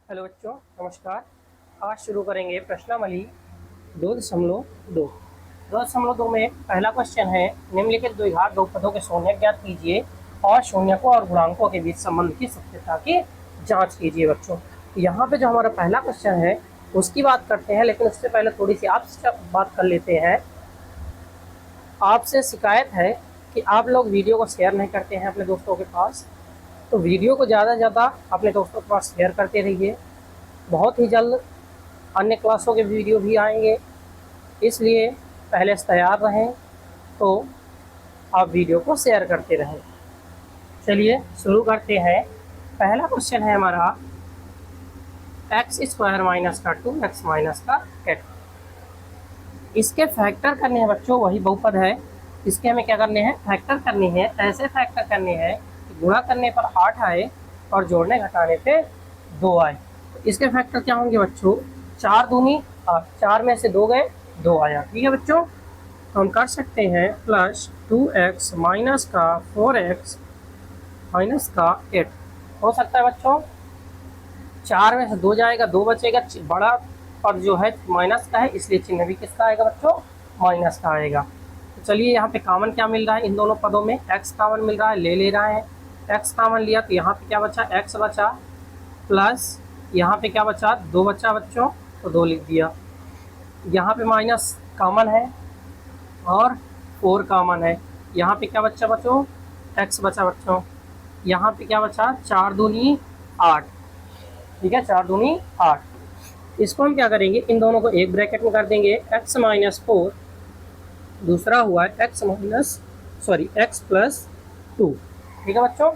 Hello बच्चों, नमस्कार। आज शुरू करेंगे प्रश्नावली 2.2। 2.2 में पहला क्वेश्चन है, निम्नलिखित द्विघात बहुपदों के शून्यक ज्ञात कीजिए और शून्यकों और गुणांकों के बीच संबंध की सत्यता की जांच कीजिए। बच्चों, यहाँ पे जो हमारा पहला क्वेश्चन है उसकी बात करते हैं, लेकिन उससे पहले थोड़ी सी आपसे बात कर लेते हैं। आपसे शिकायत है कि आप लोग वीडियो को शेयर नहीं करते हैं अपने दोस्तों के पास, तो वीडियो को ज़्यादा से ज़्यादा अपने दोस्तों के पास शेयर करते रहिए। बहुत ही जल्द अन्य क्लासों के वीडियो भी आएंगे, इसलिए पहले से तैयार रहें तो आप वीडियो को शेयर करते रहें। चलिए शुरू करते हैं। पहला क्वेश्चन है हमारा x² माइनस का 2x माइनस का 8। इसके फैक्टर करने हैं बच्चों, वही बहुपद है। इसके हमें क्या करने हैं, फैक्टर करने हैं। ऐसे फैक्टर करने हैं कि गुणा करने पर 8 आए और जोड़ने घटाने पे 2 आए। तो इसके फैक्टर क्या होंगे बच्चों, 4 दूनी 8, 4 में से 2 गए, 2 आया। ठीक है बच्चों, तो हम कर सकते हैं प्लस 2x माइनस का 4x माइनस का 8 हो सकता है बच्चों। 4 में से 2 जाएगा, 2 बचेगा, बड़ा और जो है माइनस का है, इसलिए चिन्ह भी किसका आएगा बच्चों, माइनस का आएगा। तो चलिए यहाँ पे कॉमन क्या मिल रहा है, इन दोनों पदों में x कॉमन मिल रहा है, ले रहा है। x कॉमन लिया तो यहाँ पे क्या बचा, x बचा, प्लस यहाँ पे क्या बचा, 2 बचा बच्चों, तो 2 लिख दिया। यहाँ पे माइनस कॉमन है और 4 कॉमन है। यहाँ पे क्या बचा बच्चों, x बचा बच्चों। यहाँ पे क्या बचा, 4 दूनी 8। ठीक है, 4 दूनी 8। इसको हम क्या करेंगे, इन दोनों को एक ब्रैकेट में कर देंगे, x माइनस 4, दूसरा हुआ है x प्लस 2। ठीक है बच्चों,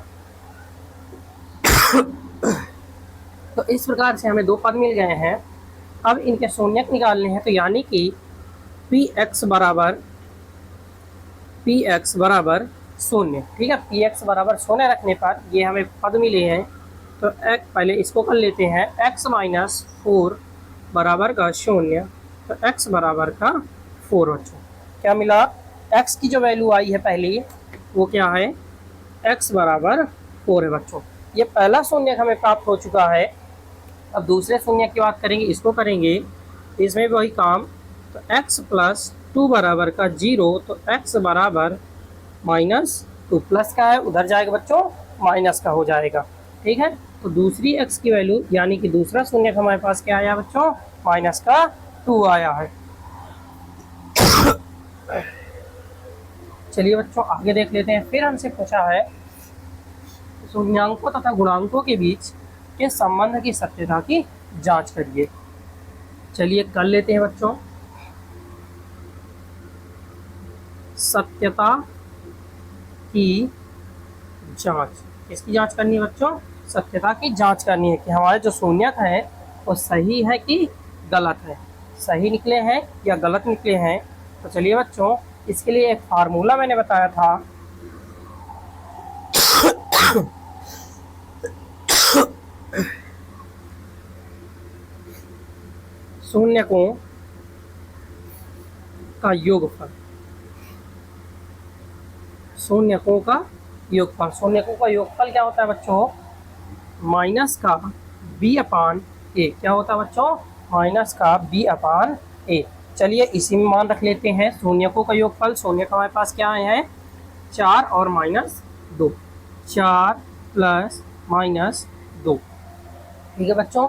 तो इस प्रकार से हमें 2 पद मिल गए हैं। अब इनके शून्यक निकालने हैं, तो यानी कि px बराबर 0। ठीक है, px बराबर 0 रखने पर ये हमें पद मिले हैं। तो पहले इसको कर लेते हैं, x माइनस 4 बराबर का 0, तो x बराबर का 4 बच्चों। क्या मिला, x की जो वैल्यू आई है पहले वो क्या है, x बराबर 4 है बच्चों। ये पहला शून्य हमें प्राप्त हो चुका है। अब दूसरे शून्य की बात करेंगे, इसको करेंगे, इसमें भी वही काम। तो x प्लस 2 बराबर का 0, तो x बराबर -2, प्लस का है उधर जाएगा बच्चों, माइनस का हो जाएगा। ठीक है, तो दूसरी x की वैल्यू यानी कि दूसरा शून्य हमारे पास क्या आया बच्चों, -2 आया है। चलिए बच्चों आगे देख लेते हैं। फिर हमसे पूछा है शून्यांकों तथा गुणांकों के बीच के संबंध की सत्यता की जांच करिए। चलिए कर लेते हैं बच्चों। सत्यता की जांच, किसकी जांच करनी है बच्चों, सत्यता की जांच करनी है कि हमारे जो शून्यक हैं वो सही है कि गलत है, सही निकले हैं या गलत निकले हैं। तो चलिए बच्चों, इसके लिए एक फार्मूला मैंने बताया था। शून्यकों का योगफल, शून्यकों का योगफल, शून्यकों का योगफल क्या होता है बच्चों, माइनस का b/a। क्या होता है बच्चों, माइनस का b/a। चलिए इसी में मान रख लेते हैं शून्यकों का योगफल। शून्य का हमारे पास क्या आए हैं, 4 और -2, 4 प्लस -2। ठीक है बच्चों,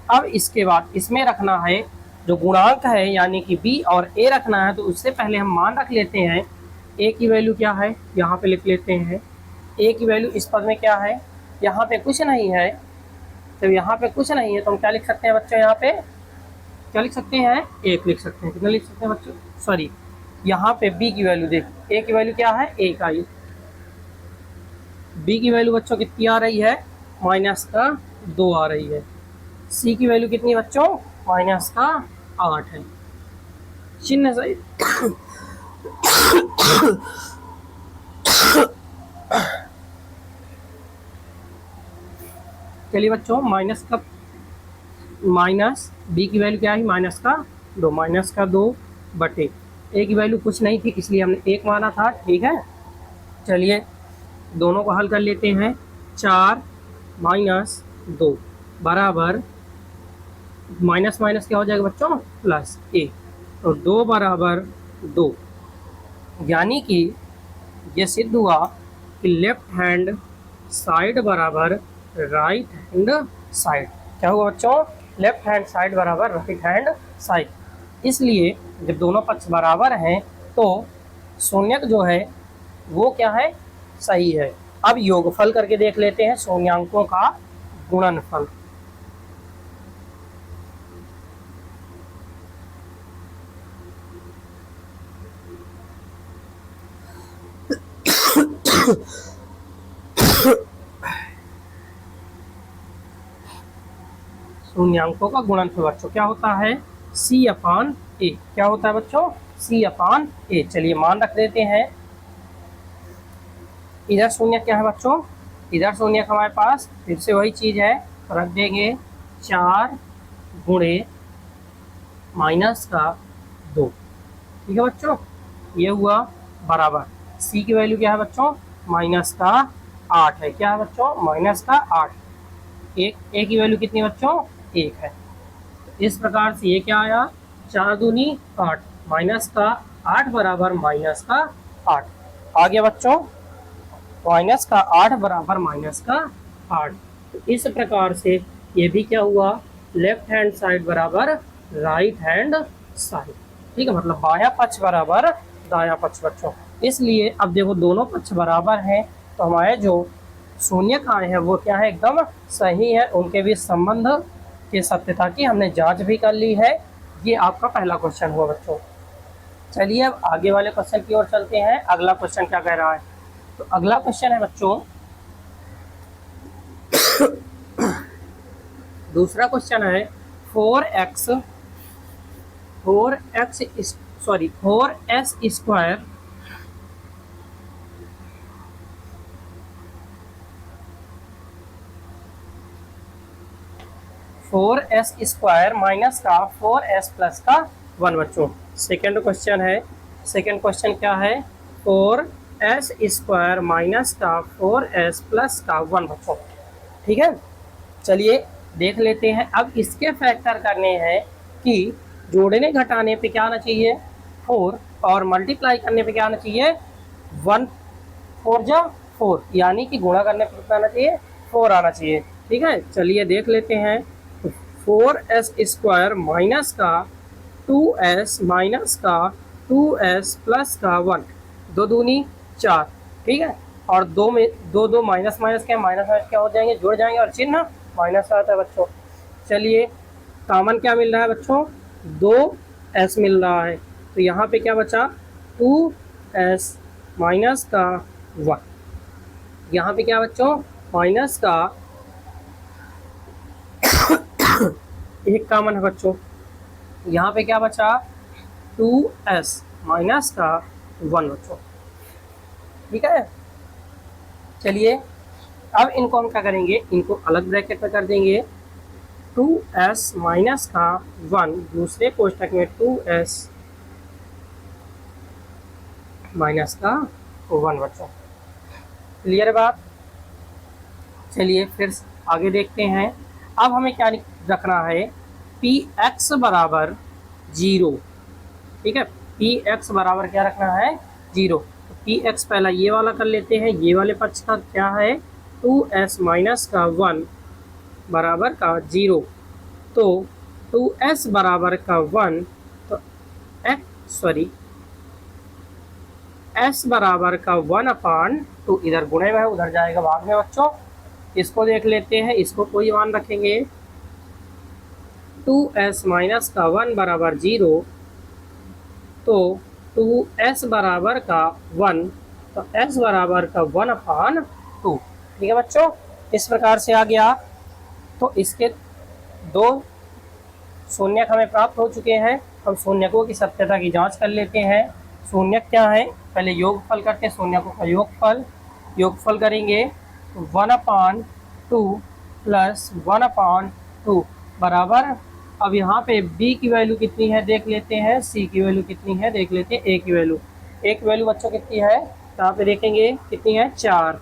अब इसके बाद इसमें रखना है जो गुणांक है, यानी कि b और a रखना है। तो उससे पहले हम मान रख लेते हैं a की वैल्यू क्या है, यहाँ पे लिख लेते हैं। a की वैल्यू इस पद में क्या है, यहाँ पे कुछ नहीं है। तो यहाँ पे कुछ नहीं है तो हम क्या लिख सकते हैं बच्चों, यहाँ पे क्या लिख सकते हैं, 1 लिख सकते हैं। कितना लिख सकते हैं बच्चों, सॉरी, यहाँ पे b की वैल्यू देख, a की वैल्यू क्या है, 1 आई। b की वैल्यू बच्चों कितनी आ रही है, -2 आ रही है। c की वैल्यू कितनी बच्चों, -8 है। चिन्ह सही। चलिए बच्चों, माइनस b की वैल्यू क्या है, -2 बटे a की वैल्यू कुछ नहीं थी, इसलिए हमने 1 माना था। ठीक है, चलिए दोनों को हल कर लेते हैं। 4 - 2 बराबर माइनस माइनस क्या हो जाएगा बच्चों, प्लस ए। तो 2 बराबर 2, यानी कि ये सिद्ध हुआ कि लेफ्ट हैंड साइड बराबर राइट हैंड साइड। क्या हुआ बच्चों, लेफ्ट हैंड साइड बराबर राइट हैंड साइड। इसलिए जब दोनों पक्ष बराबर हैं तो शून्यक जो है वो क्या है, सही है। अब योगफल करके देख लेते हैं, शून्यांकों का गुणनफल। शून्यांकों का गुणनफल बच्चों क्या होता है, सी अपान ए। क्या होता है बच्चों, सी अपान ए। चलिए मान रख देते हैं। इधर शून्य क्या है बच्चों, इधर शून्य हमारे पास फिर से वही चीज है, तो रख देंगे 4 गुणे माइनस का 2। ठीक है बच्चों, ये हुआ बराबर। सी की वैल्यू क्या है बच्चों, माइनस का 8 है। क्या है बच्चों, माइनस का 8। एक ए की वैल्यू कितनी बच्चों, 1 है। तो इस प्रकार से ये क्या आया, 4 दूनी 8, माइनस का 8 बराबर माइनस का 8 आ गया बच्चों। माइनस का 8 बराबर माइनस का 8। तो इस प्रकार से ये भी क्या हुआ, लेफ्ट हैंड साइड बराबर राइट हैंड साइड। ठीक है, मतलब बायां पक्ष बराबर दायां पक्ष बच्चों। इसलिए अब देखो दोनों पक्ष बराबर हैं, तो हमारे जो शून्यक आए हैं वो क्या है, एकदम सही है। उनके बीच संबंध की सत्यता की हमने जांच भी कर ली है। ये आपका पहला क्वेश्चन हुआ बच्चों। चलिए अब आगे वाले क्वेश्चन की ओर चलते हैं। अगला क्वेश्चन क्या कह रहा है, तो अगला क्वेश्चन है बच्चों, दूसरा क्वेश्चन है 4x 4s स्क्वायर माइनस का 4s प्लस का 1 बच्चों। सेकेंड क्वेश्चन है, सेकेंड क्वेश्चन क्या है, 4s स्क्वायर माइनस का 4s प्लस का 1 बच्चों। ठीक है, चलिए देख लेते हैं। अब इसके फैक्टर करने हैं कि जोड़ने घटाने पे क्या आना चाहिए, 4, और मल्टीप्लाई करने पे क्या आना चाहिए, 1 4 जा 4, यानी कि गुणा करने पे कितना आना चाहिए, 4 आना चाहिए। ठीक है, चलिए देख लेते हैं। 4s स्क्वायर माइनस का 2s माइनस का 2s प्लस का 1, 2 दूनी 4। ठीक है, और 2 में 2 2 माइनस माइनस क्या, माइनस माइनस क्या हो जाएंगे, जुड़ जाएंगे, और चिन्ह माइनस आता है बच्चों। चलिए कॉमन क्या मिल रहा है बच्चों, 2s मिल रहा है, तो यहाँ पे क्या बचा, 2s माइनस का 1। यहाँ पे क्या बच्चों, माइनस का एक कॉमन है बच्चों, यहाँ पे क्या बचा, 2s माइनस का 1 बच्चों। ठीक है, चलिए अब इनको हम क्या करेंगे, इनको अलग ब्रैकेट में कर देंगे। 2s माइनस का 1 दूसरे कोष्टक में 2s माइनस का 1 बच्चों। क्लियर है बात। चलिए फिर आगे देखते हैं। अब हमें क्या रखना है, px बराबर 0। ठीक है, px बराबर क्या रखना है, 0। तो px पहला ये वाला कर लेते हैं, ये वाले पक्ष का क्या है, 2s माइनस का 1 बराबर का 0। तो 2s बराबर का 1, तो s बराबर का 1/2, इधर गुणे में है उधर जाएगा भाग में बच्चों। इसको देख लेते हैं, इसको कोई मान रखेंगे, 2s माइनस का 1 बराबर 0, तो 2s बराबर का 1, तो s बराबर का 1/2। ठीक है बच्चों, इस प्रकार से आ गया। तो इसके 2 शून्यक हमें प्राप्त हो चुके हैं। हम शून्यकों की सत्यता की जांच कर लेते हैं। शून्यक क्या है, पहले योगफल करते हैं, शून्यकों का योगफल करेंगे, 1/2 प्लस 1/2 बराबर, अब यहाँ पे b की वैल्यू कितनी है देख लेते हैं, c की वैल्यू कितनी है देख लेते हैं, a की वैल्यू बच्चों कितनी है, यहाँ पे देखेंगे कितनी है, 4।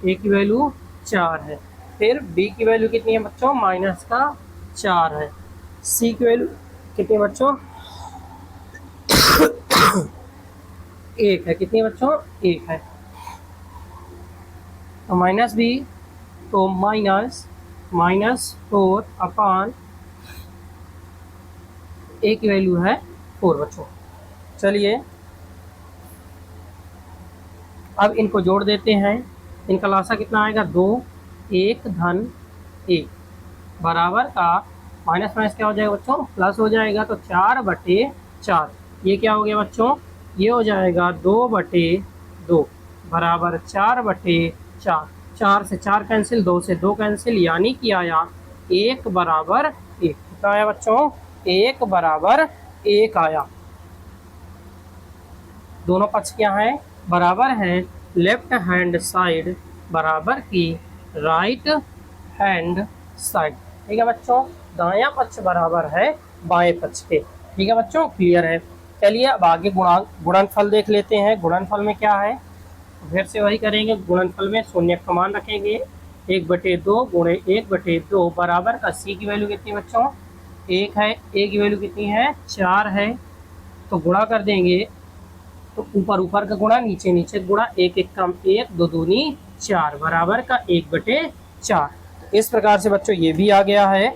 a की वैल्यू 4 है। फिर b की वैल्यू कितनी है बच्चों, माइनस का 4 है। सी की वैल्यू कितनी बच्चों, एक है। कितनी बच्चों, एक है। तो माइनस बी, तो -4 अपॉन ए की वैल्यू है 4 बच्चों। चलिए अब इनको जोड़ देते हैं। इनका लासा कितना आएगा, 2, 1 धन 1 बराबर का माइनस माइनस क्या हो जाएगा बच्चों, प्लस हो जाएगा। तो 4/4, ये क्या हो गया बच्चों, ये हो जाएगा 2/2 बराबर 4/4। 4 से 4 कैंसिल, 2 से 2 कैंसिल, यानी कि आया 1 बराबर 1। कितना आया बच्चों, 1 बराबर 1 आया। दोनों पक्ष क्या है, बराबर है। लेफ्ट हैंड साइड बराबर की राइट हैंड साइड। ठीक है बच्चों, दायां पक्ष बराबर है बाएं पक्ष के। ठीक है बच्चों, क्लियर है। चलिए अब आगे गुणनफल देख लेते हैं। गुणनफल में क्या है, फिर से वही करेंगे। गुणनफल में शून्य का मान रखेंगे। 1/2 गुणे 1/2 बराबर का सी की वैल्यू कितनी बच्चों, 1 है। ए की वैल्यू कितनी है, 4 है। तो गुणा कर देंगे, तो ऊपर ऊपर का गुणा, नीचे नीचे गुणा, 1 1 कम 1, 2 दूनी 4 बराबर का 1/4। इस प्रकार से बच्चों ये भी आ गया है।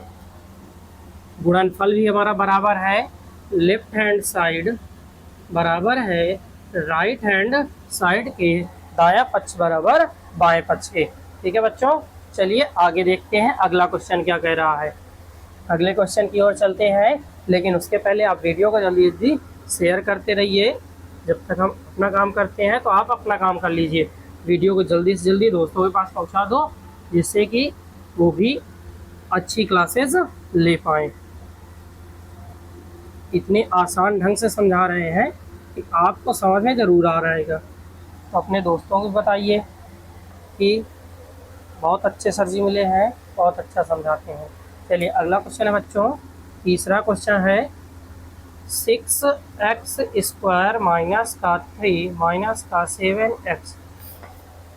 गुणनफल भी हमारा बराबर है। लेफ्ट हैंड साइड बराबर है राइट हैंड साइड के, दायां पक्ष बराबर बाएं पक्ष के। ठीक है बच्चों, चलिए आगे देखते हैं अगला क्वेश्चन क्या कह रहा है। अगले क्वेश्चन की ओर चलते हैं, लेकिन उसके पहले आप वीडियो को जल्दी जल्दी शेयर करते रहिए। जब तक हम अपना काम करते हैं तो आप अपना काम कर लीजिए। वीडियो को जल्दी से जल्दी दोस्तों के पास पहुंचा दो, जिससे कि वो भी अच्छी क्लासेस ले पाएँ। इतने आसान ढंग से समझा रहे हैं कि आपको समझ में ज़रूर आ रहेगा। तो अपने दोस्तों को बताइए कि बहुत अच्छे सर जी मिले हैं, बहुत अच्छा समझाते हैं। चलिए अगला क्वेश्चन है बच्चों, तीसरा क्वेश्चन है 6x² माइनस का 3 माइनस का 7x।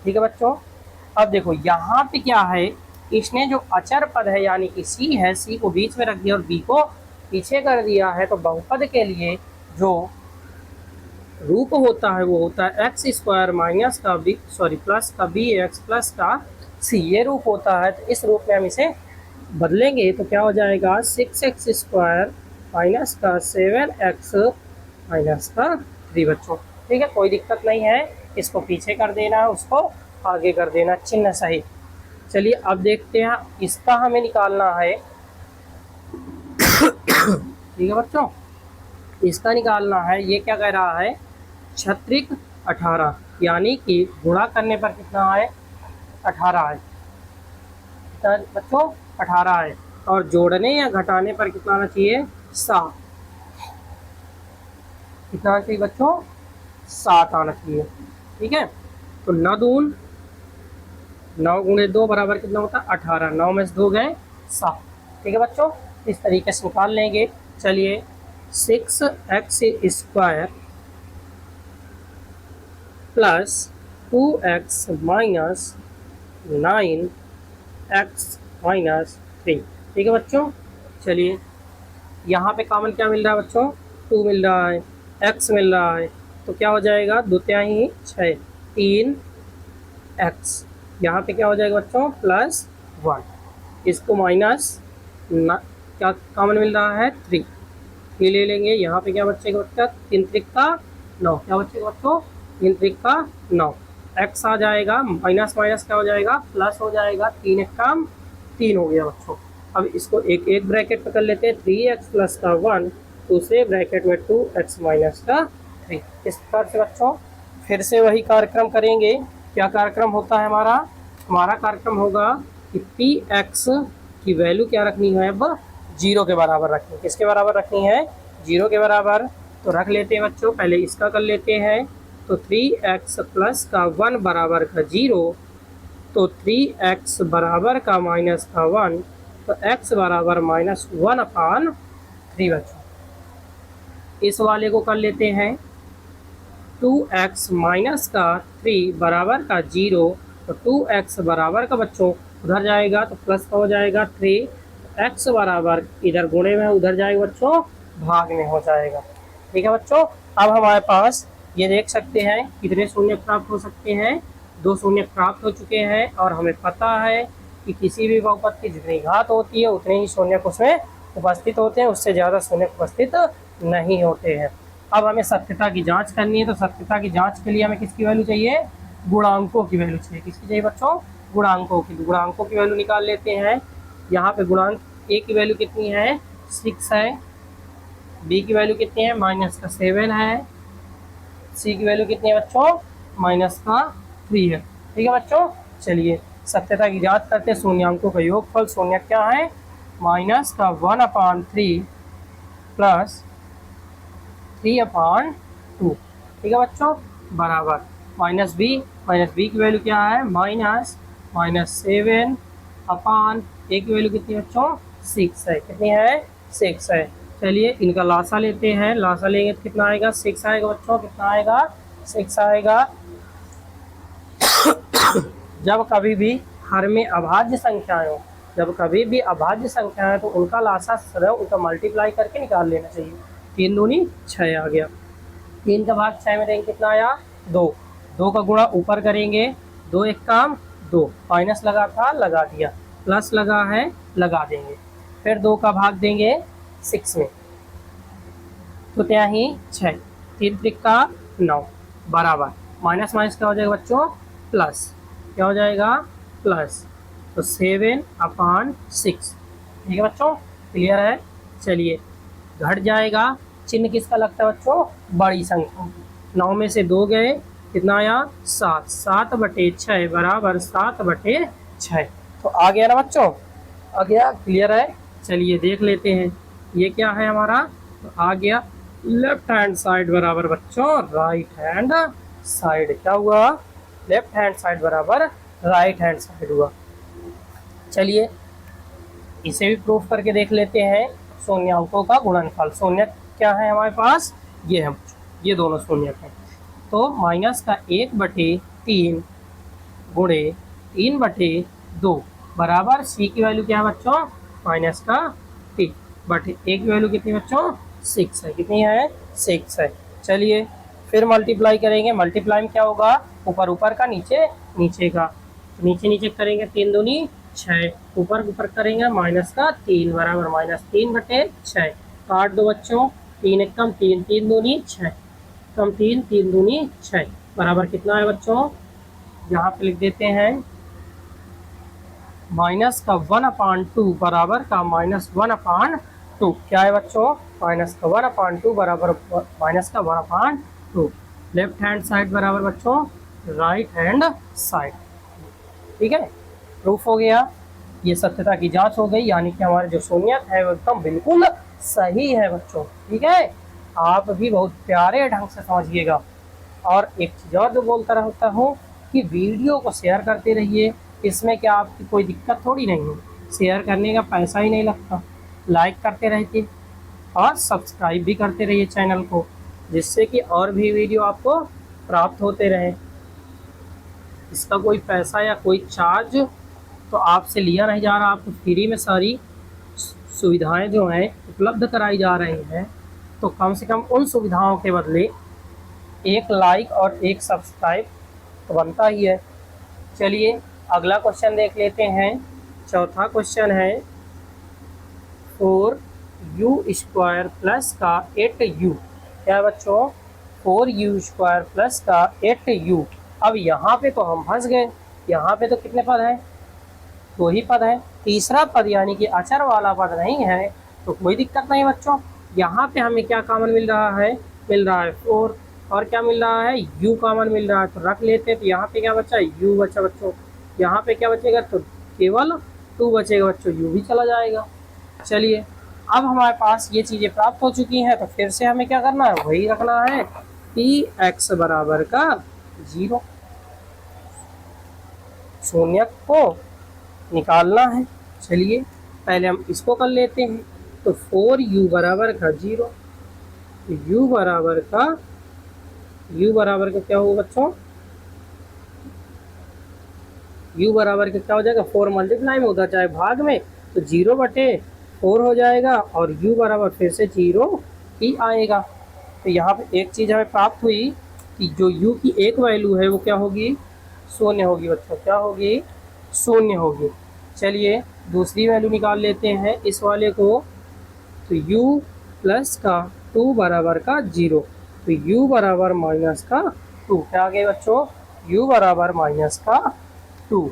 ठीक है बच्चों, अब देखो यहाँ पे क्या है, इसने जो अचर पद है यानी कि सी है, सी को बीच में रख दिया और बी को पीछे कर दिया है। तो बहुपद के लिए जो रूप होता है वो होता है x² माइनस का बी, प्लस का bx प्लस का c, ये रूप होता है। तो इस रूप में हम इसे बदलेंगे तो क्या हो जाएगा, 6x² माइनस का 7x माइनस का 3 बच्चों। ठीक है, कोई दिक्कत नहीं है, इसको पीछे कर देना, उसको आगे कर देना, चिन्ह सही। चलिए अब देखते हैं, इसका हमें निकालना है। ठीक है बच्चों, इसका निकालना है। ये क्या कह रहा है, 36 18, यानी कि गुणा करने पर कितना है, 18 है। कितना बच्चों, 18 है। और जोड़ने या घटाने पर कितना आना चाहिए, 7। कितना आना चाहिए बच्चों, 7 आना चाहिए। ठीक है, तो 9 दून 9 गुणे 2 बराबर कितना होता है, 18। 9 में से 2 गए 7। ठीक है बच्चों, इस तरीके से निकाल लेंगे। चलिए 6x² plus 2x minus 9x minus 3। ठीक है बच्चों, चलिए यहाँ पे कॉमन क्या मिल रहा है बच्चों, 2 मिल रहा है, x मिल रहा है। तो क्या हो जाएगा, 2 तिहाई 6, 3x। यहाँ पे क्या हो जाएगा बच्चों, प्लस 1। इसको माइनस क्या कॉमन मिल रहा है, 3 ले लेंगे। यहाँ पे क्या बचेगा बच्चा, 3 त्रिका 9। क्या बचेगा बच्चों, 3 त्रिका 9। x आ जाएगा, माइनस माइनस क्या हो जाएगा, प्लस हो जाएगा। 3 एक काम 3 हो गया बच्चों। अब इसको एक एक ब्रैकेट में कर लेते हैं, 3x प्लस का 1, दूसरे ब्रैकेट में 2x माइनस का 3। इस प्रकार से बच्चों फिर से वही कार्यक्रम करेंगे। क्या कार्यक्रम होता है हमारा, हमारा कार्यक्रम होगा कि px की वैल्यू क्या रखनी है, अब 0 के बराबर रखनी है। किसके बराबर रखनी है, 0 के बराबर। तो रख लेते हैं बच्चों, पहले इसका कर लेते हैं। तो 3x प्लस का 1 बराबर का 0, तो 3x बराबर का माइनस का 1, तो x बराबर -1/3 बच्चों। इस वाले को कर लेते हैं, 2x माइनस का 3 बराबर का 0, तो 2x बराबर का बच्चों उधर जाएगा तो प्लस का हो जाएगा 3, x बराबर इधर गुणे में उधर जाएगा बच्चों, भाग में हो जाएगा। ठीक है बच्चों, अब हमारे पास ये देख सकते हैं कितने शून्य प्राप्त हो सकते हैं, 2 शून्य प्राप्त हो चुके हैं। और हमें पता है कि किसी भी बहुपद की जितनी घात होती है उतने ही शून्य उसमें उपस्थित होते हैं, उससे ज़्यादा शून्य उपस्थित नहीं होते हैं। अब हमें सत्यता की जांच करनी है, तो सत्यता की जांच के लिए हमें किसकी वैल्यू चाहिए, गुणांकों की वैल्यू चाहिए। किसकी चाहिए बच्चों, गुणांकों की। गुणांकों की वैल्यू निकाल लेते हैं। यहाँ पे गुणांक ए की वैल्यू कितनी है, 6 है, बी की वैल्यू कितनी है, -7 है, सी की वैल्यू कितनी है बच्चों, -3 है। ठीक है बच्चों, चलिए सत्यता की जांच करते हैं। शून्यांकों का योगफल शून्य क्या है, -1/3 प्लस 3/2। ठीक है बच्चों, बराबर माइनस बी की वैल्यू क्या है, -7/, ए की वैल्यू कितनी है बच्चों, 6 है। कितनी है, 6 है। चलिए इनका लासा लेते हैं, लासा लेंगे तो कितना आएगा, 6 आएगा बच्चों। कितना आएगा, 6 आएगा। जब कभी भी हर में अभाज्य संख्याएं हो, जब कभी भी अभाज्य संख्याएं तो उनका लासा सरल उनका मल्टीप्लाई करके निकाल लेना चाहिए। 3 दूनी 6 आ गया, 3 का भाग 6 में देंगे कितना आया, 2। 2 का गुणा ऊपर करेंगे, 2 एक काम 2, माइनस लगा था लगा दिया, प्लस लगा है लगा देंगे। फिर 2 का भाग देंगे 6 में, तो क्या ही 6, 3 त्रिका 9, बराबर माइनस माइनस क्या हो जाएगा बच्चों, प्लस। क्या हो जाएगा, प्लस। तो 7/6। ठीक है बच्चों, क्लियर है। चलिए घट जाएगा, चिन्ह किसका लगता है बच्चों, बड़ी संख्या। 9 में से 2 गए, कितना आया, 7। 7/6 बराबर 7/6। तो आ गया ना बच्चों, आ गया, क्लियर है। चलिए देख लेते हैं ये क्या है हमारा, तो आ गया लेफ्ट हैंड साइड बराबर बच्चों राइट हैंड साइड। क्या हुआ, लेफ्ट हैंड साइड बराबर राइट हैंड साइड हुआ। चलिए इसे भी प्रूफ करके देख लेते हैं। शून्यांकों का गुणनफल, शून्य क्या है हमारे पास, ये है, ये दोनों शून्य है। तो -1/3 गुणे 3/2 बराबर सी की वैल्यू क्या है बच्चों, -3 बटे ए की वैल्यू कितनी बच्चों, 6 है। कितनी है, 6 है। चलिए फिर मल्टीप्लाई करेंगे, मल्टीप्लाई में क्या होगा, ऊपर ऊपर का नीचे नीचे का, नीचे नीचे करेंगे 3 दूनी 6, ऊपर ऊपर करेंगे -3 बराबर -3/6। काट दो बच्चों, 3 एक कम 3, 3 दूनी 6 कम 3, 3 दूनी 6 बराबर कितना है बच्चों, यहाँ पे लिख देते हैं -1/2 बराबर का -1/2। क्या है बच्चों, -1/2 बराबर -1/2। लेफ्ट हैंड साइड बराबर बच्चों राइट हैंड साइड। ठीक है, प्रूफ हो गया। ये सत्यता की जांच हो गई, यानी कि हमारे जो शून्यक है वो एकदम बिल्कुल सही है बच्चों। ठीक है, आप भी बहुत प्यारे ढंग से समझिएगा। और एक चीज़ और जो बोलता रहता हूँ कि वीडियो को शेयर करते रहिए, इसमें क्या आपकी कोई दिक्कत थोड़ी नहीं है, शेयर करने का पैसा ही नहीं लगता। लाइक करते रहते और सब्सक्राइब भी करते रहिए चैनल को, जिससे कि और भी वीडियो आपको प्राप्त होते रहे। इसका कोई पैसा या कोई चार्ज तो आपसे लिया नहीं जा रहा, आपको फ्री में सारी सुविधाएं जो हैं उपलब्ध कराई जा रही हैं। तो कम से कम उन सुविधाओं के बदले एक लाइक और एक सब्सक्राइब तो बनता ही है। चलिए अगला क्वेश्चन देख लेते हैं। चौथा क्वेश्चन है 4u² प्लस का 8u। क्या है बच्चों, 4u² प्लस का 8u। अब यहाँ पे तो हम फंस गए, यहाँ पे तो कितने पद हैं, 2 ही पद हैं। तीसरा पद यानी कि अचर वाला पद नहीं है, तो कोई दिक्कत नहीं बच्चों। यहाँ पे हमें क्या कॉमन मिल रहा है, मिल रहा है 4, और क्या मिल रहा है, u कॉमन मिल रहा है, तो रख लेते हैं। तो यहाँ पे क्या बचा, u बचा बच्चों। यहाँ पे क्या बचेगा, तो केवल 2 बचेगा बच्चों, u भी चला जाएगा। चलिए अब हमारे पास ये चीज़ें प्राप्त हो चुकी हैं, तो फिर से हमें क्या करना है, वही रखना है कि x बराबर का 0, शून्यक को निकालना है। चलिए पहले हम इसको कर लेते हैं। तो 4u बराबर का 0, u बराबर का क्या होगा बच्चों, u बराबर का क्या हो जाएगा, 4 मल्टीप्लाई में उधर जाए भाग में, तो 0/4 हो जाएगा और u बराबर फिर से 0 ही आएगा। तो यहाँ पे एक चीज़ हमें प्राप्त हुई कि जो u की एक वैल्यू है वो क्या होगी, शून्य होगी बच्चों, क्या होगी, शून्य होगी। चलिए दूसरी वैल्यू निकाल लेते हैं इस वाले को। तो u प्लस का 2 बराबर का 0, तो u बराबर माइनस का 2, क्या आ गया बच्चों, u बराबर माइनस का 2।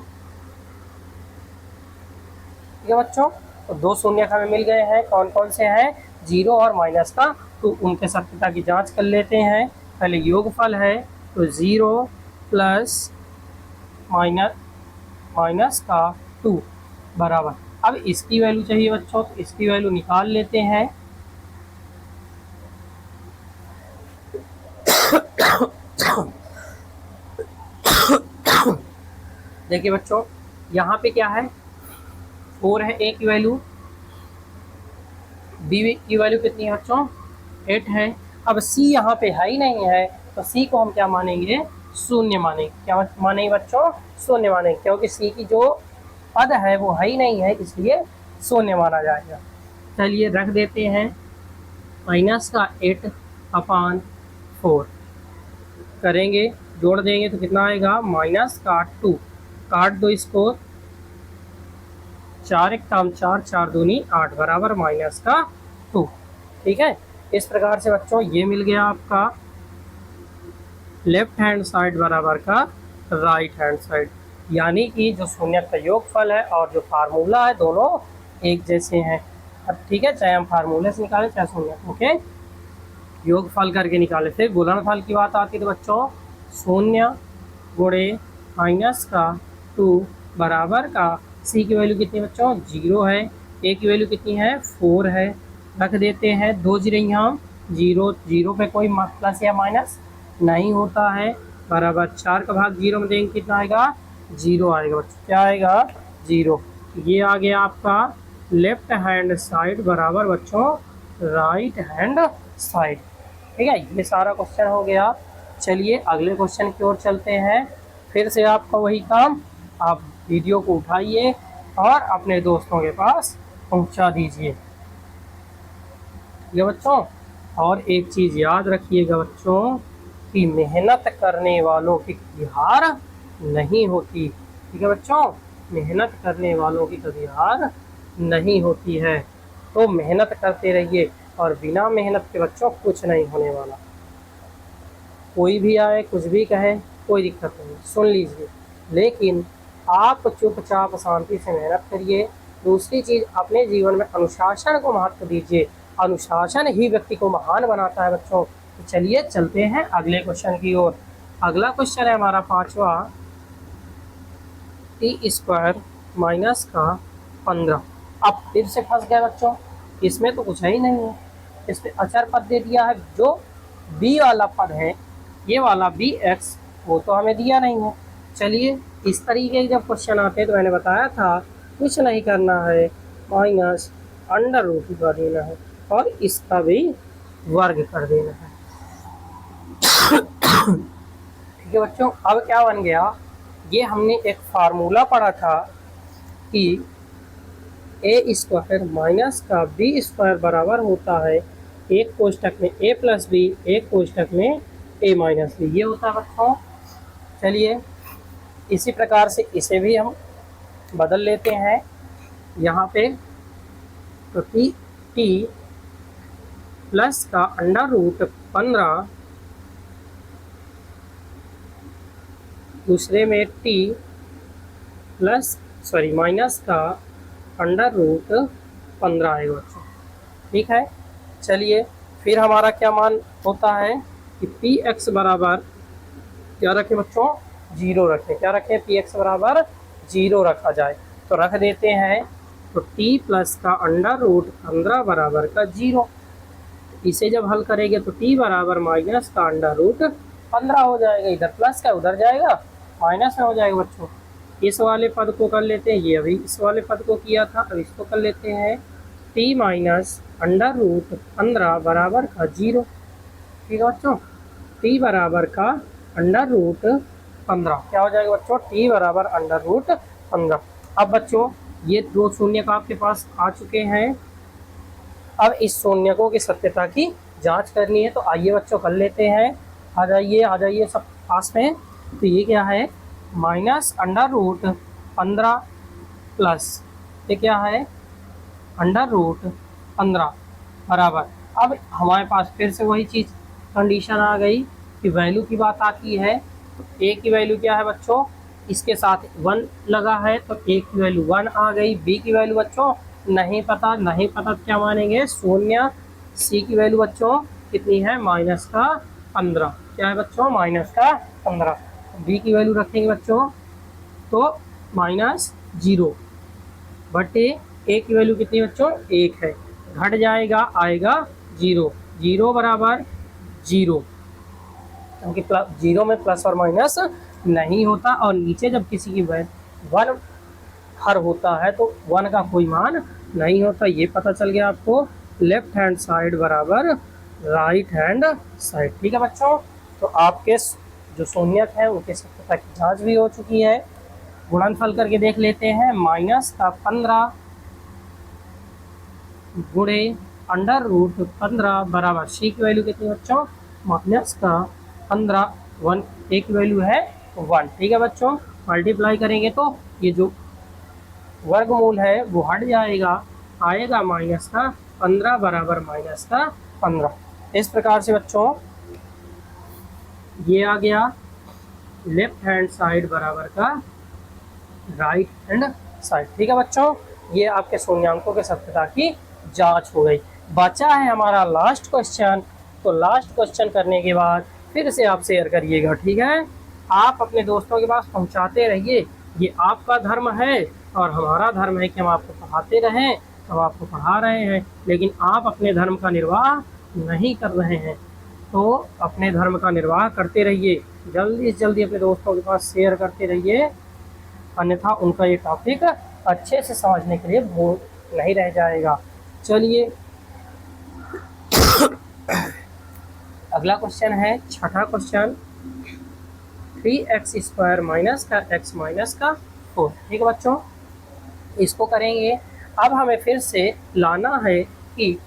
ठीक है बच्चों, तो दो शून्य हमें मिल गए हैं, कौन कौन से हैं, 0 और माइनस का 2। उनके सत्यता की जांच कर लेते हैं। पहले योगफल है, तो 0 प्लस माइनस का 2 बराबर, अब इसकी वैल्यू चाहिए बच्चों, तो इसकी वैल्यू निकाल लेते हैं। देखिए बच्चों यहाँ पे क्या है, 4 है a की वैल्यू, b की वैल्यू कितनी है बच्चों, 8 है। अब c यहाँ पे है ही नहीं है, तो c को हम क्या मानेंगे, शून्य मानेंगे। क्या मानेंगे बच्चों, शून्य मानेंगे, क्योंकि c की जो पद है वो है ही नहीं है, इसलिए शून्य माना जाएगा। चलिए रख देते हैं, माइनस का 8/4 करेंगे, जोड़ देंगे तो कितना आएगा, माइनस का 2, काट दो इसको, 4 1 4, 4 दूनी 8 बराबर माइनस का 2। ठीक है, इस प्रकार से बच्चों ये मिल गया आपका लेफ्ट हैंड साइड बराबर का राइट हैंड साइड, यानी कि जो शून्य का योगफल है और जो फार्मूला है दोनों एक जैसे हैं। अब ठीक है, चाहे हम फार्मूले से निकालें चाहे शून्य, ओके, योगफल करके निकाले। फिर गुणनफल की बात आती है तो बच्चों शून्य गुणे माइनस का 2 बराबर का, सी की वैल्यू कितनी बच्चों, 0 है, ए की वैल्यू कितनी है, 4 है, रख देते हैं, 2 जीरो यहाँ, 0 0 पे कोई प्लस या माइनस नहीं होता है, बराबर 4 का भाग 0 में देंगे कितना आएगा, 0 आएगा बच्चों, क्या आएगा, 0। ये आ गया आपका लेफ्ट हैंड साइड बराबर बच्चों राइट हैंड साइड। ठीक है, ये सारा क्वेश्चन हो गया। चलिए अगले क्वेश्चन की ओर चलते हैं। फिर से आपका वही काम, आप वीडियो को उठाइए और अपने दोस्तों के पास पहुंचा दीजिए। ये बच्चों, और एक चीज़ याद रखिएगा बच्चों कि मेहनत करने वालों की कभी हार नहीं होती। ठीक है बच्चों, मेहनत करने वालों की कभी हार नहीं होती है, तो मेहनत करते रहिए, और बिना मेहनत के बच्चों कुछ नहीं होने वाला। कोई भी आए कुछ भी कहे कोई दिक्कत नहीं, सुन लीजिए, लेकिन आप चुपचाप शांति से मेहनत करिए। दूसरी चीज़, अपने जीवन में अनुशासन को महत्व दीजिए, अनुशासन ही व्यक्ति को महान बनाता है बच्चों। तो चलिए चलते हैं अगले क्वेश्चन की ओर। अगला क्वेश्चन है हमारा 5वां, t² माइनस का 15। अब फिर से फंस गए बच्चों, इसमें तो कुछ है ही नहीं है, इसमें अचर पद दे दिया है, जो b वाला पद है ये वाला bx वो तो हमें दिया नहीं है। चलिए इस तरीके के जब क्वेश्चन आते हैं तो मैंने बताया था कुछ नहीं करना है, माइनस अंडर रूट कर देना है और इसका भी वर्ग कर देना है। ठीक है बच्चों, अब क्या बन गया, ये हमने एक फार्मूला पढ़ा था कि a² माइनस का b² बराबर होता है एक कोष्टक में a प्लस बी, एक कोष्टक में a माइनस बी, ये होता है बच्चों। चलिए इसी प्रकार से इसे भी हम बदल लेते हैं यहाँ पे, तो t प्लस का अंडर रूट 15, दूसरे में t प्लस माइनस का अंडर रूट 15 आएगा बच्चों। ठीक है, चलिए फिर हमारा क्या मान होता है कि px बराबर क्या रखें बच्चों, 0 रखें, क्या रखें, px बराबर 0 रखा जाए, तो रख देते हैं। तो t प्लस का अंडर रूट 15 बराबर का 0, इसे जब हल करेंगे तो t बराबर माइनस का अंडर रूट 15 हो जाएगा, इधर प्लस का उधर जाएगा माइनस में हो जाएगा बच्चों। इस वाले पद को कर लेते हैं, ये अभी इस वाले पद को किया था, अब इसको कर लेते हैं, t माइनस अंडर रूट 15 बराबर का 0। ठीक है बच्चों, t बराबर का अंडर रूट 15 क्या हो जाएगा बच्चों, t बराबर अंडर रूट 15। अब बच्चों ये दो शून्यक आपके पास आ चुके हैं। अब इस शून्यकों की सत्यता की जांच करनी है, तो आइए बच्चों कर लेते हैं। आ जाइए सब पास में। तो ये क्या है, माइनस अंडर रूट 15 प्लस ये क्या है, अंडर रूट 15 बराबर। अब हमारे पास फिर से वही चीज़ कंडीशन आ गई कि वैल्यू की बात आती है। तो ए की वैल्यू क्या है बच्चों, इसके साथ 1 लगा है तो ए की वैल्यू 1 आ गई। बी की वैल्यू बच्चों नहीं पता तो क्या मानेंगे, शून्य। सी की वैल्यू बच्चों कितनी है, माइनस का 15। क्या है बच्चों, माइनस का 15। बी की वैल्यू रखेंगे बच्चों तो माइनस 0 बटे ए की वैल्यू कितनी बच्चों, 1 है। घट जाएगा, आएगा 0। 0 बराबर 0, क्योंकि जीरो में प्लस और माइनस नहीं होता। और नीचे जब किसी की वैल्यू 1 हर होता है तो 1 का कोई मान नहीं होता। ये पता चल गया आपको। लेफ्ट हैंड साइड बराबर राइट हैंड साइड। ठीक है बच्चों, तो आपके जो शून्यक है उनके सत्यता की जांच भी हो चुकी है। गुणनफल करके देख लेते हैं। माइनस का 15 गुणे अंडर रूट 15 बराबर सी की वैल्यू कितनी बच्चों, माइनस का 15। 1 ए की वैल्यू है 1। ठीक है बच्चों, मल्टीप्लाई करेंगे तो ये जो वर्गमूल है वो हट जाएगा, आएगा माइनस का 15 बराबर माइनस का 15। इस प्रकार से बच्चों ये आ गया लेफ्ट हैंड साइड बराबर का राइट हैंड साइड। ठीक है बच्चों, ये आपके शून्यांकों के सत्यता की जांच हो गई। बचा है हमारा लास्ट क्वेश्चन। तो लास्ट क्वेश्चन करने के बाद फिर से आप शेयर करिएगा। ठीक है, आप अपने दोस्तों के पास पहुंचाते रहिए। ये आपका धर्म है और हमारा धर्म है कि हम आपको पढ़ाते रहें। हम आपको पढ़ा रहे हैं, लेकिन आप अपने धर्म का निर्वाह नहीं कर रहे हैं। तो अपने धर्म का निर्वाह करते रहिए, जल्दी से जल्दी अपने दोस्तों के पास शेयर करते रहिए, अन्यथा उनका ये टॉपिक अच्छे से समझने के लिए बोर नहीं रह जाएगा। चलिए अगला क्वेश्चन है, छठा क्वेश्चन, 3x² माइनस का x माइनस का 4। ठीक है बच्चों, इसको करेंगे। अब हमें फिर से लाना है कि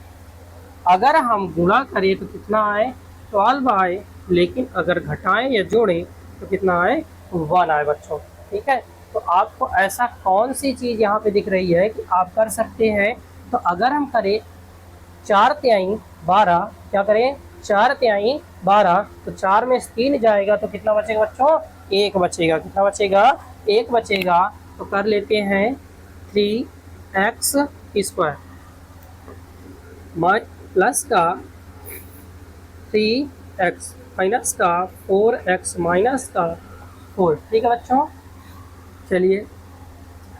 अगर हम गुणा करें तो कितना आए, 12 आए, लेकिन अगर घटाएं या जोड़ें तो कितना आए, 1 आए बच्चों। ठीक है, तो आपको ऐसा कौन सी चीज़ यहाँ पे दिख रही है कि आप कर सकते हैं। तो अगर हम करें 4 × 12, क्या करें, 4 × 12, तो 4 में 3 जाएगा तो कितना बचेगा बच्चों, 1 बचेगा। कितना बचेगा, 1 बचेगा। तो कर लेते हैं 3x² प्लस का 3x माइनस का 4x माइनस का 4। ठीक है बच्चों, चलिए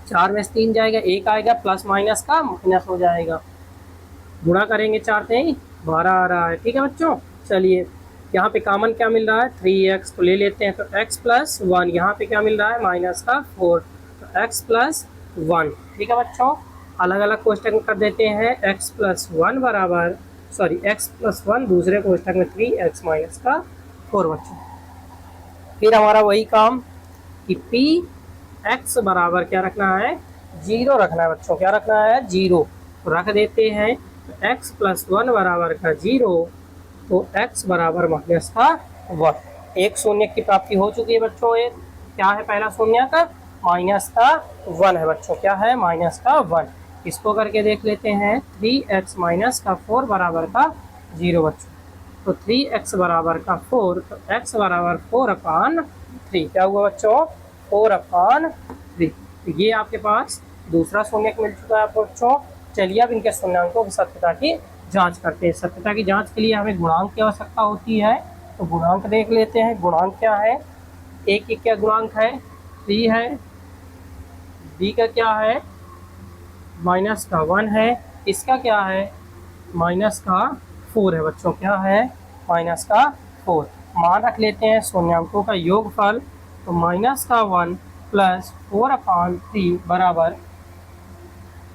4 में 3 जाएगा, 1 आएगा, प्लस माइनस का माइनस हो जाएगा। गुणा करेंगे 4 × 12 आ रहा है। ठीक है बच्चों, चलिए यहाँ पे कॉमन क्या मिल रहा है, 3x तो ले लेते हैं। तो x + 1, यहाँ पे क्या मिल रहा है, माइनस का 4, तो x + 1। ठीक है बच्चों, अलग अलग कोष्टक में कर देते हैं। x + 1 बराबर, x + 1 दूसरे कोष्टक में 3x माइनस का 4 बच्चों। फिर हमारा वही काम कि px बराबर क्या रखना है, 0 रखना है बच्चों। क्या रखना है, 0 रख देते हैं। तो x + 1 बराबर का 0, तो x बराबर माइनस का 1। एक शून्य की प्राप्ति हो चुकी है बच्चों। एक क्या है, पहला शून्य का माइनस का 1 है बच्चों। क्या है, माइनस का 1। इसको करके देख लेते हैं। 3x माइनस का 4 बराबर का 0 बच्चों। तो 3x बराबर का 4, तो x बराबर 4/3। क्या हुआ बच्चों, 4/3। तो ये आपके पास दूसरा शून्य मिल चुका है आपको बच्चों। चलिए अब इनके शून्यांकों की सत्यता की जांच करते हैं। सत्यता की जांच के लिए हमें गुणांक की आवश्यकता होती है। तो गुणांक देख लेते हैं। गुणांक क्या है, a की क्या गुणांक है, 3 है। b का क्या है, माइनस का 1 है। इसका क्या है, माइनस का 4 है बच्चों। क्या है, माइनस का 4। मान रख लेते हैं शून्यांकों का योगफल। तो माइनस का 1 + 4/3 बराबर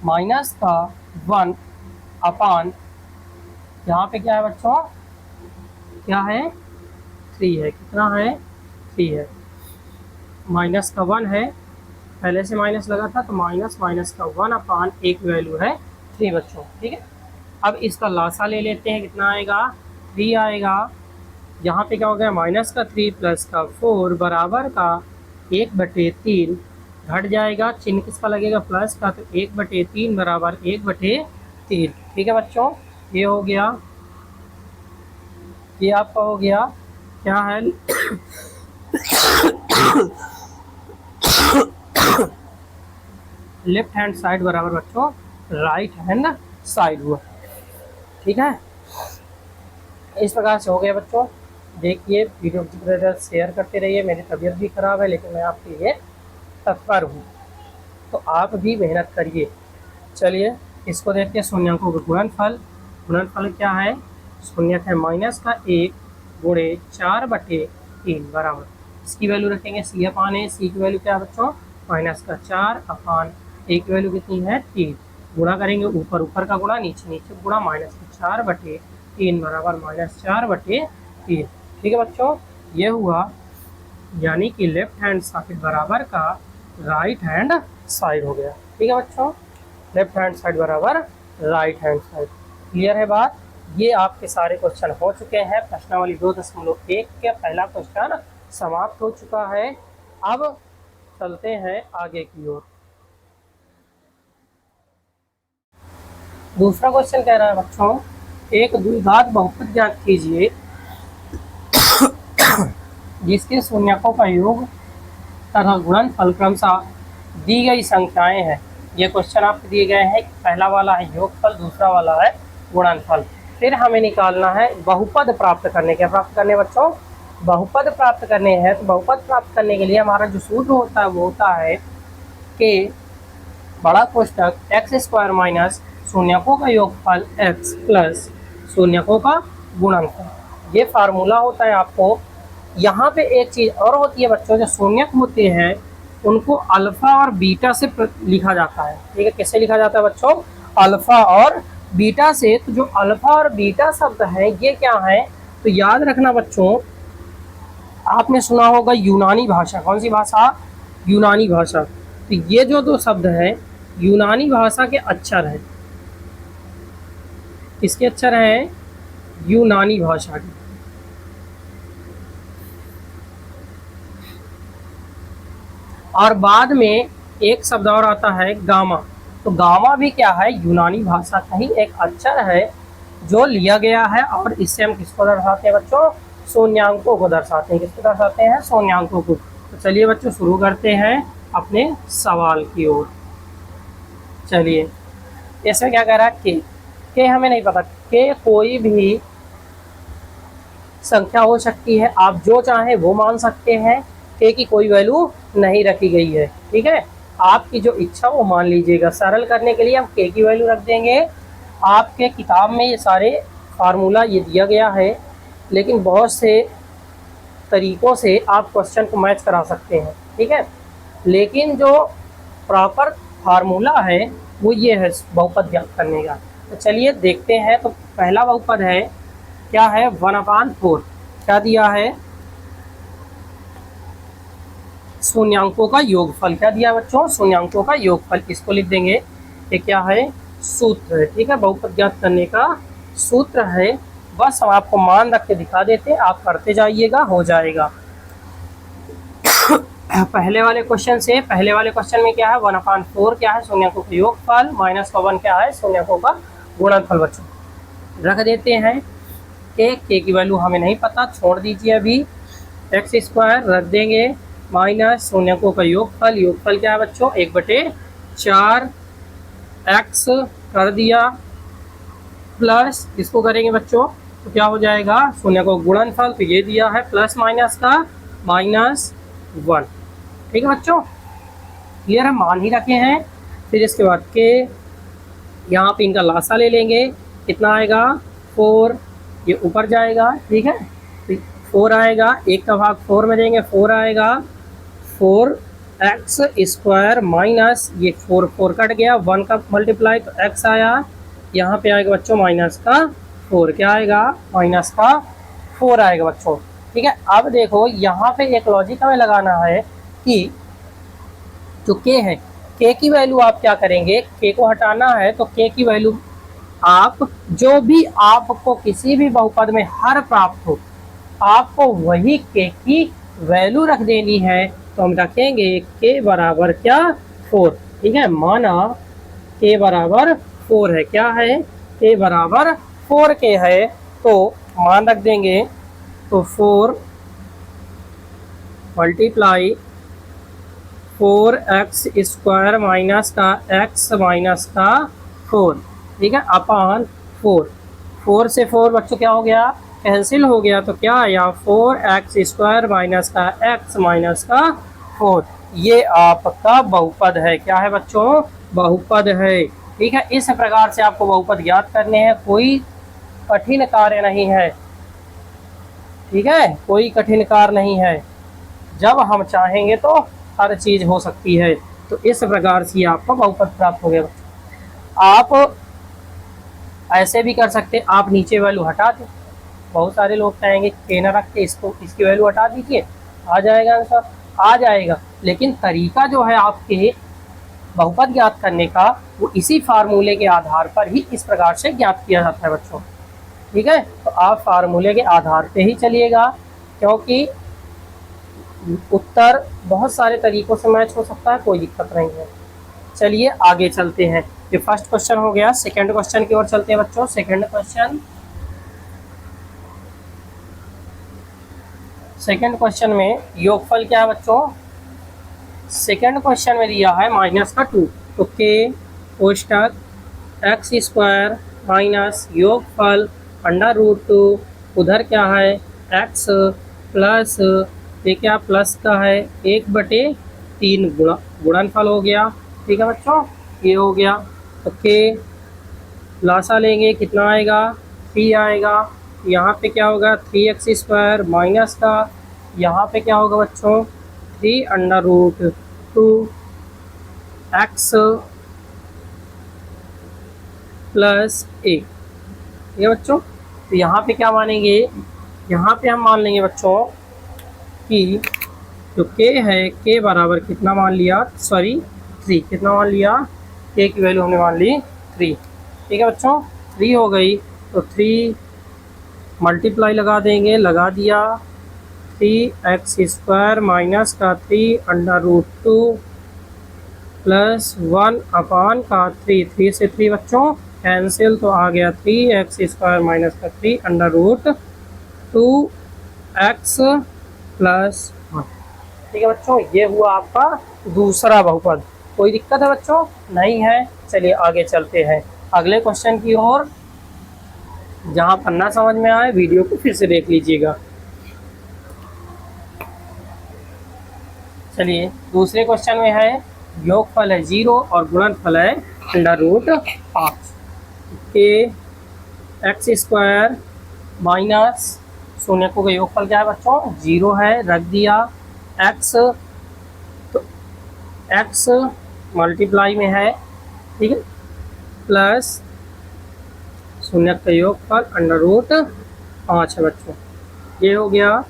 माइनस का 1/, यहाँ पे क्या है बच्चों, क्या है, 3 है। कितना है, 3 है। माइनस का 1 है, पहले से माइनस लगा था तो माइनस माइनस का 1 एक वैल्यू है 3 बच्चों। ठीक है, अब इसका लासा ले लेते हैं, कितना आएगा 3 आएगा। यहाँ पे क्या हो गया माइनस का 3 प्लस का 4 बराबर का 1/3 घट जाएगा, चिन्ह किसका लगेगा प्लस का, तो 1/3 बराबर 1/3। ठीक है बच्चों, ये हो गया, ये आपका हो गया क्या है लेफ्ट हैंड साइड बराबर बच्चों राइट हैंड साइड हुआ। ठीक है, इस प्रकार से हो गया बच्चों। देखिए वीडियो को शेयर करते रहिए, मेरी तबीयत भी खराब है लेकिन मैं आपके लिए तत्पर हूँ, तो आप भी मेहनत करिए। चलिए इसको देखते हैं, शून्यंकों का गुणनफल। गुणनफल क्या है, शून्य है माइनस का 1 गुणे 4/3 बराबर, इसकी वैल्यू रखेंगे c/a। सी की वैल्यू क्या है बच्चों माइनस का 4 a की वैल्यू कितनी है 3। गुणा करेंगे ऊपर ऊपर का गुणा, नीचे नीचे गुणा, माइनस का 4/3 बराबर -4/3। ठीक है बच्चों, ये हुआ, यानी कि लेफ्ट हैंड साइड बराबर का राइट हैंड साइड हो गया। ठीक है बच्चों, लेफ्ट हैंड साइड बराबर राइट हैंड साइड। क्लियर है बात। ये आपके सारे क्वेश्चन हो चुके हैं। प्रश्नावली 2.1 का पहला क्वेश्चन समाप्त हो चुका है। अब चलते हैं आगे की ओर। दूसरा क्वेश्चन कह रहा है बच्चों, एक द्विघात बहुपद ज्ञात कीजिए जिसके शून्यकों का योग तथा गुणनफल क्रमशः दी गई संख्याएं हैं। ये क्वेश्चन आपको दिए गए हैं, पहला वाला है योगफल, दूसरा वाला है गुणनफल। फिर हमें निकालना है बहुपद प्राप्त करने के। प्राप्त करने बच्चों बहुपद प्राप्त करने हैं, तो बहुपद प्राप्त करने के लिए हमारा जो सूत्र होता है वो होता है कि बड़ा कोष्टक x² माइनस शून्यकों का योगफल x प्लस शून्यकों का गुणनफल। ये फार्मूला होता है आपको। यहाँ पे एक चीज़ और होती है बच्चों, जो शून्यक होते हैं उनको अल्फा और बीटा से लिखा जाता है। ठीक है, कैसे लिखा जाता है बच्चों, अल्फा और बीटा से। तो जो अल्फा और बीटा शब्द है ये क्या है, तो याद रखना बच्चों, आपने सुना होगा यूनानी भाषा। कौन सी भाषा, यूनानी भाषा। तो ये जो दो शब्द हैं यूनानी भाषा के अक्षर हैं। किसके अक्षर हैं, यूनानी भाषा के। और बाद में एक शब्द और आता है गामा। तो गामा भी क्या है, यूनानी भाषा का ही एक अक्षर है जो लिया गया है, और इससे हम किसको दर्शाते हैं बच्चों, शून्यांकों को दर्शाते हैं। किसको दर्शाते हैं, शून्यांकों को। तो चलिए बच्चों शुरू करते हैं अपने सवाल की ओर। चलिए इसमें क्या कह रहा है, के हमें नहीं पता, के कोई भी संख्या हो सकती है, आप जो चाहें वो मान सकते हैं। के की कोई वैल्यू नहीं रखी गई है। ठीक है, आपकी जो इच्छा वो मान लीजिएगा। सरल करने के लिए हम के की वैल्यू रख देंगे। आपके किताब में ये सारे फार्मूला ये दिया गया है, लेकिन बहुत से तरीक़ों से आप क्वेश्चन को मैच करा सकते हैं। ठीक है, लेकिन जो प्रॉपर फार्मूला है वो ये है बहुपद ज्ञात करने का। तो चलिए देखते हैं। तो पहला बहुपद है, क्या है, 1/4। क्या दिया है, शून्यांकों का योगफल। क्या दिया बच्चों, शून्यांकों का योगफल। इसको लिख देंगे, ये क्या है, सूत्र है। ठीक है, बहुपद ज्ञात करने का सूत्र है। बस हम आपको मान रख के दिखा देते, आप करते जाइएगा, हो जाएगा। पहले वाले क्वेश्चन में क्या है, 1/4 क्या है, शून्यकों का योगफल, -1 क्या है, शून्यकों का गुणनफल। बच्चों रख देते हैं। के की वैल्यू हमें नहीं पता, छोड़ दीजिए अभी। x² रख देंगे, माइनस शून्यकों का योगफल। योगफल क्या है बच्चों, 1/4 x कर दिया, प्लस इसको करेंगे बच्चों तो क्या हो जाएगा, शून्यकों का गुणनफल। तो ये दिया है प्लस माइनस का -1। ठीक है बच्चों, क्लियर है, मान ही रखे हैं। फिर इसके बाद के यहाँ पे इनका लासा ले लेंगे, कितना आएगा 4, ये ऊपर जाएगा। ठीक है, 4 आएगा, 1 का भाग 4 में देंगे, 4 आएगा, 4x² माइनस ये 4 कट गया, 1 का मल्टीप्लाई तो x आया, यहाँ पे आएगा बच्चों माइनस का 4। क्या आएगा, माइनस का 4 आएगा बच्चों। ठीक है, अब देखो यहाँ पे एक लॉजिक हमें लगाना है कि जो के है, के की वैल्यू आप क्या करेंगे, के को हटाना है तो के की वैल्यू आप जो भी आपको किसी भी बहुपद में हर प्राप्त हो, आपको वही के की वैल्यू रख देनी है। तो हम रखेंगे के बराबर क्या, 4। ठीक है, माना के बराबर 4 है, क्या है, के बराबर 4 के है, तो मान रख देंगे। तो 4 मल्टीप्लाई 4x² माइनस का x माइनस का 4, ठीक है, अपॉन 4। 4 से 4 बच्चों क्या हो गया, कैंसिल हो गया, तो क्या आया 4x² माइनस का x माइनस का 4। ये आपका बहुपद है, क्या है बच्चों, बहुपद है। ठीक है, इस प्रकार से आपको बहुपद ज्ञात करने हैं, कोई कठिन कार्य नहीं है। ठीक है, कोई कठिन कार्य नहीं है, जब हम चाहेंगे तो हर चीज हो सकती है। तो इस प्रकार से आपका बहुपद प्राप्त हो गया। आप ऐसे भी कर सकते, आप नीचे वैल्यू हटा दें। बहुत सारे लोग कहेंगे के न रख के इसको, इसकी वैल्यू हटा दीजिए, आ जाएगा आंसर, आ जाएगा। लेकिन तरीका जो है आपके बहुपद ज्ञात करने का, वो इसी फार्मूले के आधार पर ही इस प्रकार से ज्ञात किया जाता है बच्चों। ठीक है, तो आप फार्मूले के आधार पे ही चलिएगा, क्योंकि उत्तर बहुत सारे तरीकों से मैच हो सकता है, कोई दिक्कत नहीं है। चलिए आगे चलते हैं, ये फर्स्ट क्वेश्चन हो गया। सेकंड क्वेश्चन की ओर चलते हैं बच्चों। सेकंड क्वेश्चन में योगफल क्या है बच्चों, सेकंड क्वेश्चन में दिया है -2, तो के कोष्टक x² माइनस योगफल √2, उधर क्या है x प्लस, ये क्या प्लस का है 1/3 गुणनफल हो गया। ठीक है बच्चों, ये हो गया। तो के लासा लेंगे, कितना आएगा, 3 आएगा। यहाँ पे क्या होगा 3x² माइनस का, यहाँ पे क्या होगा बच्चों 3√2x प्लस 1। ठीक है बच्चों, तो यहाँ पे क्या मानेंगे, यहाँ पे हम मान लेंगे बच्चों कि जो के है, के बराबर कितना मान लिया, सॉरी 3, कितना मान लिया, के की वैल्यू हमने मान ली 3। ठीक है बच्चों, 3 हो गई, तो 3 मल्टीप्लाई लगा देंगे, लगा दिया, 3x² माइनस का 3√2 प्लस 1 अपान का 3 से 3 बच्चों कैंसिल, तो आ गया 3x² माइनस का 3√2x प्लस 1। ठीक है बच्चों, ये हुआ आपका दूसरा बहुपद। कोई दिक्कत है बच्चों, नहीं है। चलिए आगे चलते हैं अगले क्वेश्चन की ओर। जहां पन्ना समझ में आए वीडियो को फिर से देख लीजिएगा। चलिए दूसरे क्वेश्चन में है योगफल है 0 और गुणनफल है √5 के x² माइनस शून्य को योगफल क्या है बच्चों 0 है, रख दिया, x तो x मल्टीप्लाई में है, ठीक है, प्लस शून्य का योगफल √5 है बच्चों। ये हो गया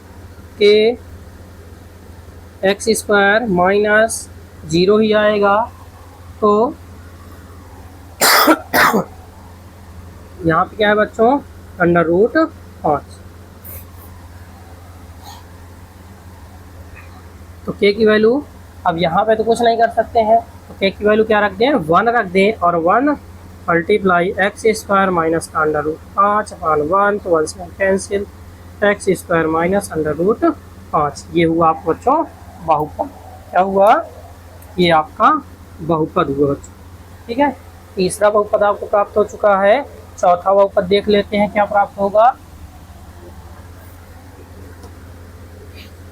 कि x² माइनस 0 ही आएगा, तो यहाँ पे क्या है बच्चों √5। तो k की वैल्यू अब यहाँ पे तो कुछ नहीं कर सकते हैं, तो k की वैल्यू क्या रख दें 1 रख दें, और 1 मल्टीप्लाई x² माइनस का √5 अपान 1, तो 1 से कैंसिल, x² माइनस √5। ये हुआ आपको बच्चों बहुपद। क्या हुआ, ये आपका बहुपद हुआ बच्चों। ठीक है, तीसरा बहुपद आपको प्राप्त हो चुका है। चौथा बहुपद देख लेते हैं क्या प्राप्त होगा।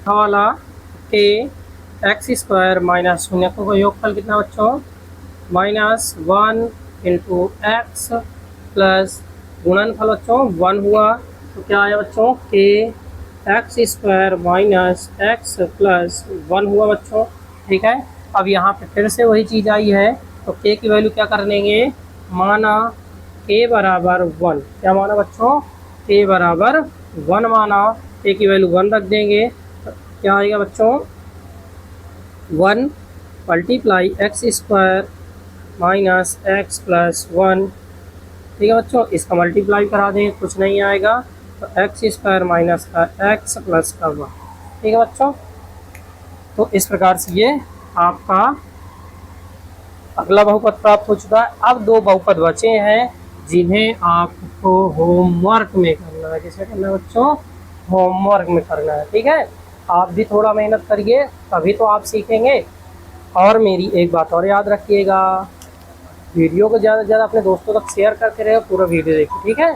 वाला के x² माइनस शून्य का योगफल कितना बच्चों -1 इंटू एक्स प्लस गुणनफल बच्चों 1 हुआ, तो क्या आया बच्चों के x² माइनस x प्लस 1 हुआ बच्चों। ठीक है, अब यहाँ पे फिर से वही चीज़ आई है, तो k की वैल्यू क्या कर लेंगे, माना k बराबर 1, क्या माना बच्चों k बराबर 1 माना, k की वैल्यू 1 रख देंगे, तो क्या आएगा बच्चों 1 multiply x square minus x plus one. ठीक है बच्चों, इसका मल्टीप्लाई करा दें कुछ नहीं आएगा, तो एक्स स्क्वायर माइनस का एक्स प्लस का वन। ठीक है बच्चों, तो इस प्रकार से ये आपका अगला बहुपद प्राप्त हो चुका है। अब दो बहुपद बचे हैं जिन्हें आपको होमवर्क में करना है। किसे करना है बच्चों? होमवर्क में करना है। ठीक है, आप भी थोड़ा मेहनत करिए तभी तो आप सीखेंगे। और मेरी एक बात और याद रखिएगा, वीडियो को ज़्यादा से ज़्यादा अपने दोस्तों तक शेयर करते रहे, पूरा वीडियो देखिए। ठीक है।